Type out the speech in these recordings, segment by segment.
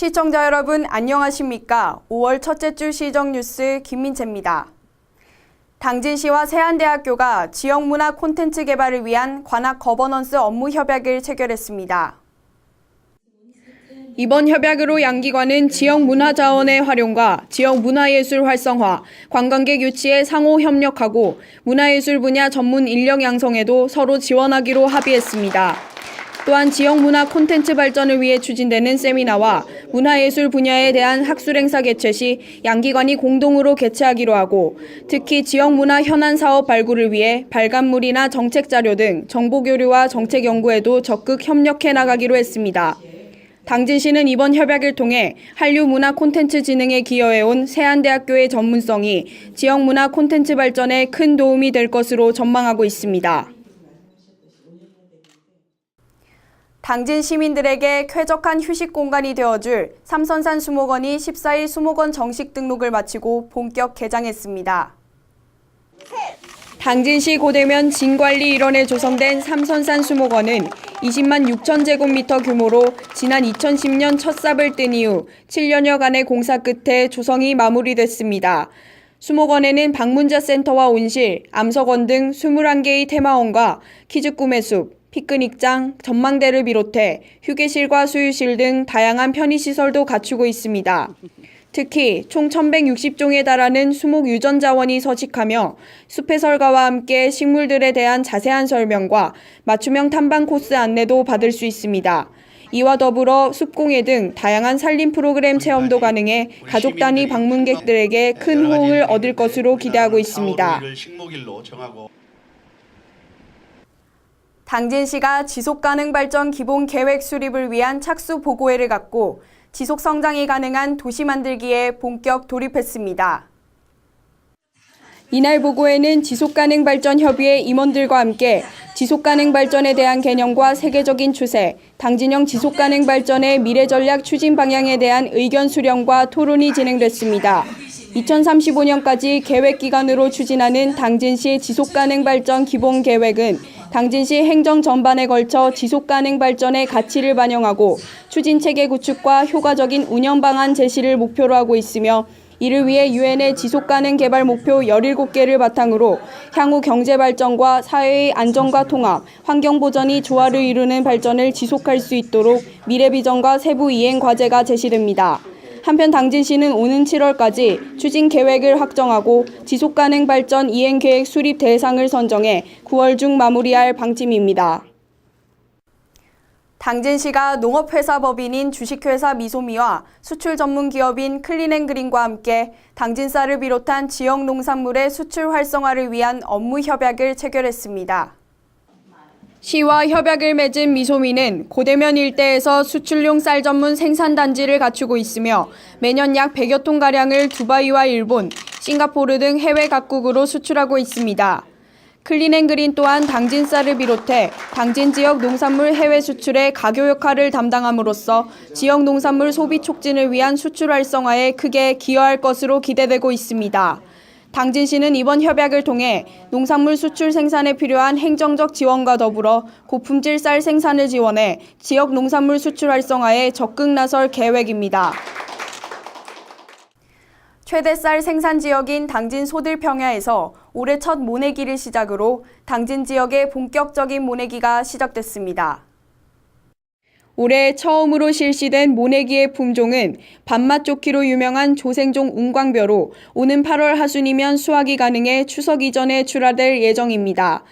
시청자 여러분 안녕하십니까? 5월 첫째 주 시정뉴스 김민채입니다. 당진시와 세안대학교가 지역문화 콘텐츠 개발을 위한 관악 거버넌스 업무 협약을 체결했습니다. 이번 협약으로 양기관은 지역 문화 자원의 활용과 지역 문화예술 활성화, 관광객 유치에 상호 협력하고 문화예술 분야 전문 인력 양성에도 서로 지원하기로 합의했습니다. 또한 지역 문화 콘텐츠 발전을 위해 추진되는 세미나와 문화예술 분야에 대한 학술 행사 개최 시 양기관이 공동으로 개최하기로 하고, 특히 지역 문화 현안 사업 발굴을 위해 발간물이나 정책 자료 등 정보 교류와 정책 연구에도 적극 협력해 나가기로 했습니다. 당진시는 이번 협약을 통해 한류 문화 콘텐츠 진흥에 기여해온 세안대학교의 전문성이 지역 문화 콘텐츠 발전에 큰 도움이 될 것으로 전망하고 있습니다. 당진 시민들에게 쾌적한 휴식 공간이 되어줄 삼선산 수목원이 14일 수목원 정식 등록을 마치고 본격 개장했습니다. 당진시 고대면 진관리 일원에 조성된 삼선산 수목원은 20만 6천 제곱미터 규모로 지난 2010년 첫 삽을 뜬 이후 7년여간의 공사 끝에 조성이 마무리됐습니다. 수목원에는 방문자 센터와 온실, 암석원 등 21개의 테마원과 키즈 꿈의 숲, 피크닉장, 전망대를 비롯해 휴게실과 수유실 등 다양한 편의시설도 갖추고 있습니다. 특히 총 1160종에 달하는 수목 유전 자원이 서식하며 숲 해설가와 함께 식물들에 대한 자세한 설명과 맞춤형 탐방 코스 안내도 받을 수 있습니다. 이와 더불어 숲공예 등 다양한 산림 프로그램 체험도 가능해 가족 단위 방문객들에게 큰 호응을 얻을 것으로 기대하고 있습니다. 당진시가 지속가능 발전 기본 계획 수립을 위한 착수 보고회를 갖고 지속 성장이 가능한 도시 만들기에 본격 돌입했습니다. 이날 보고회는 지속가능 발전 협의회 임원들과 함께 지속가능 발전에 대한 개념과 세계적인 추세, 당진형 지속가능 발전의 미래 전략 추진 방향에 대한 의견 수렴과 토론이 진행됐습니다. 2035년까지 계획 기간으로 추진하는 당진시 지속가능 발전 기본 계획은 당진시 행정 전반에 걸쳐 지속가능 발전의 가치를 반영하고 추진체계 구축과 효과적인 운영 방안 제시를 목표로 하고 있으며, 이를 위해 유엔의 지속가능 개발 목표 17개를 바탕으로 향후 경제 발전과 사회의 안정과 통합, 환경 보전이 조화를 이루는 발전을 지속할 수 있도록 미래 비전과 세부 이행 과제가 제시됩니다. 한편 당진시는 오는 7월까지 추진 계획을 확정하고 지속가능 발전 이행 계획 수립 대상을 선정해 9월 중 마무리할 방침입니다. 당진시가 농업회사 법인인 주식회사 미소미와 수출 전문 기업인 클린앤그린과 함께 당진쌀을 비롯한 지역 농산물의 수출 활성화를 위한 업무 협약을 체결했습니다. 시와 협약을 맺은 미소미는 고대면 일대에서 수출용 쌀 전문 생산단지를 갖추고 있으며 매년 약 100여 톤가량을 두바이와 일본, 싱가포르 등 해외 각국으로 수출하고 있습니다. 클린앤그린 또한 당진 쌀을 비롯해 당진 지역 농산물 해외 수출의 가교 역할을 담당함으로써 지역 농산물 소비 촉진을 위한 수출 활성화에 크게 기여할 것으로 기대되고 있습니다. 당진시는 이번 협약을 통해 농산물 수출 생산에 필요한 행정적 지원과 더불어 고품질 쌀 생산을 지원해 지역 농산물 수출 활성화에 적극 나설 계획입니다. 최대 쌀 생산 지역인 당진 소들평야에서 올해 첫 모내기를 시작으로 당진 지역의 본격적인 모내기가 시작됐습니다. 올해 처음으로 실시된 모내기의 품종은 밥맛 좋기로 유명한 조생종 웅광벼로 오는 8월 하순이면 수확이 가능해 추석 이전에 출하될 예정입니다.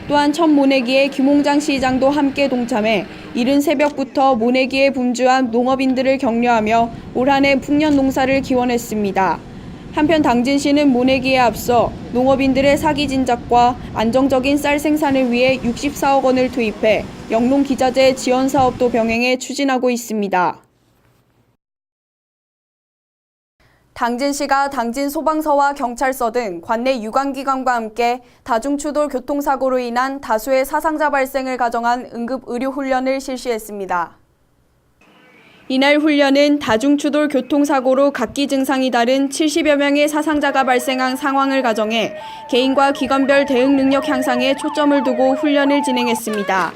또한 첫 모내기에 김홍장 시장도 함께 동참해 이른 새벽부터 모내기에 분주한 농업인들을 격려하며 올 한 해 풍년 농사를 기원했습니다. 한편 당진시는 모내기에 앞서 농업인들의 사기 진작과 안정적인 쌀 생산을 위해 64억 원을 투입해 영농기자재 지원 사업도 병행해 추진하고 있습니다. 당진시가 당진 소방서와 경찰서 등 관내 유관기관과 함께 다중추돌 교통사고로 인한 다수의 사상자 발생을 가정한 응급의료훈련을 실시했습니다. 이날 훈련은 다중추돌 교통사고로 각기 증상이 다른 70여 명의 사상자가 발생한 상황을 가정해 개인과 기관별 대응 능력 향상에 초점을 두고 훈련을 진행했습니다.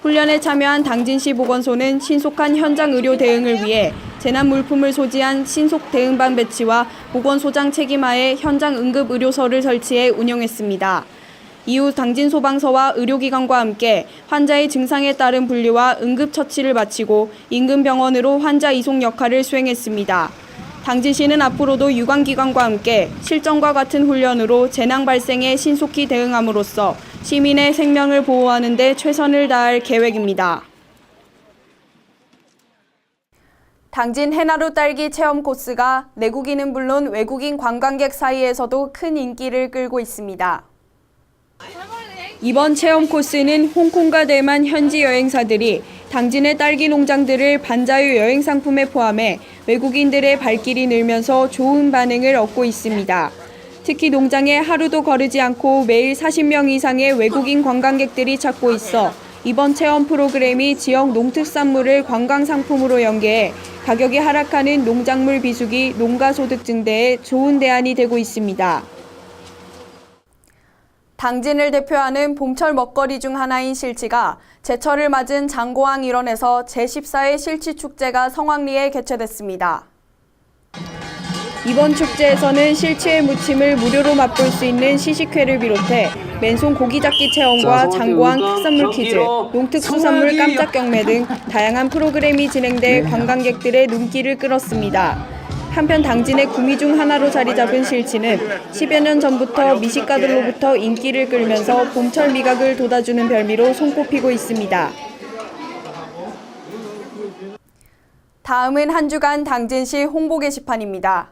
훈련에 참여한 당진시 보건소는 신속한 현장 의료 대응을 위해 재난 물품을 소지한 신속 대응반 배치와 보건소장 책임하에 현장 응급 의료서를 설치해 운영했습니다. 이후 당진 소방서와 의료기관과 함께 환자의 증상에 따른 분류와 응급처치를 마치고 인근 병원으로 환자 이송 역할을 수행했습니다. 당진시는 앞으로도 유관기관과 함께 실전과 같은 훈련으로 재난 발생에 신속히 대응함으로써 시민의 생명을 보호하는 데 최선을 다할 계획입니다. 당진 해나루 딸기 체험 코스가 내국인은 물론 외국인 관광객 사이에서도 큰 인기를 끌고 있습니다. 이번 체험 코스는 홍콩과 대만 현지 여행사들이 당진의 딸기 농장들을 반자유 여행 상품에 포함해 외국인들의 발길이 늘면서 좋은 반응을 얻고 있습니다. 특히 농장에 하루도 거르지 않고 매일 40명 이상의 외국인 관광객들이 찾고 있어 이번 체험 프로그램이 지역 농특산물을 관광 상품으로 연계해 가격이 하락하는 농작물 비수기, 농가 소득 증대에 좋은 대안이 되고 있습니다. 당진을 대표하는 봄철 먹거리 중 하나인 실치가 제철을 맞은 장고항 일원에서 제14회 실치축제가 성황리에 개최됐습니다. 이번 축제에서는 실치의 무침을 무료로 맛볼 수 있는 시식회를 비롯해 맨손 고기잡기 체험과 장고항 특산물 퀴즈, 농특수산물 깜짝 경매 등 다양한 프로그램이 진행돼 관광객들의 눈길을 끌었습니다. 한편 당진의 구미 중 하나로 자리 잡은 실치는 10여 년 전부터 미식가들로부터 인기를 끌면서 봄철 미각을 돋아주는 별미로 손꼽히고 있습니다. 다음은 한 주간 당진시 홍보 게시판입니다.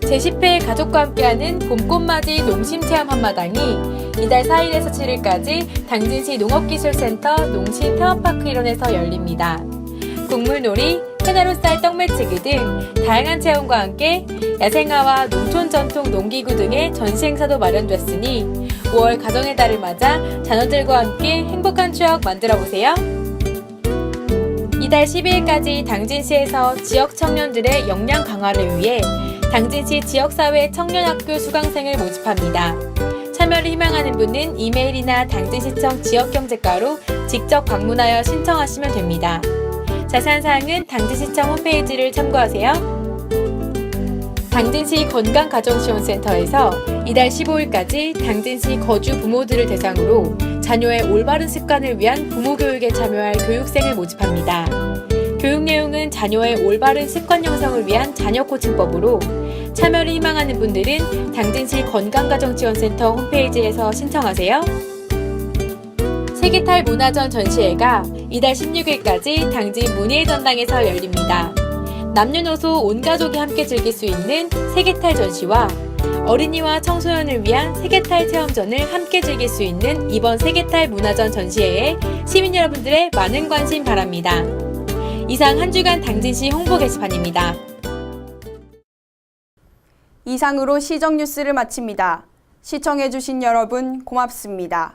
제10회 가족과 함께하는 봄꽃맞이 농심체험 한마당이 이달 4일에서 7일까지 당진시 농업기술센터 농심테마파크 일원에서 열립니다. 국물놀이, 해나루쌀 떡매치기 등 다양한 체험과 함께 야생화와 농촌 전통 농기구 등의 전시 행사도 마련됐으니 5월 가정의 달을 맞아 자녀들과 함께 행복한 추억 만들어보세요. 이달 12일까지 당진시에서 지역 청년들의 역량 강화를 위해 당진시 지역사회 청년학교 수강생을 모집합니다. 참여를 희망하는 분은 이메일이나 당진시청 지역경제과로 직접 방문하여 신청하시면 됩니다. 자세한 사항은 당진시청 홈페이지를 참고하세요. 당진시 건강가정지원센터에서 이달 15일까지 당진시 거주 부모들을 대상으로 자녀의 올바른 습관을 위한 부모교육에 참여할 교육생을 모집합니다. 교육 내용은 자녀의 올바른 습관 형성을 위한 자녀 코칭법으로 참여를 희망하는 분들은 당진시 건강가정지원센터 홈페이지에서 신청하세요. 세계탈 문화전 전시회가 이달 16일까지 당진 문예의 전당에서 열립니다. 남녀노소 온 가족이 함께 즐길 수 있는 세계탈 전시와 어린이와 청소년을 위한 세계탈 체험전을 함께 즐길 수 있는 이번 세계탈 문화전 전시회에 시민 여러분들의 많은 관심 바랍니다. 이상 한 주간 당진시 홍보 게시판입니다. 이상으로 시정 뉴스를 마칩니다. 시청해주신 여러분 고맙습니다.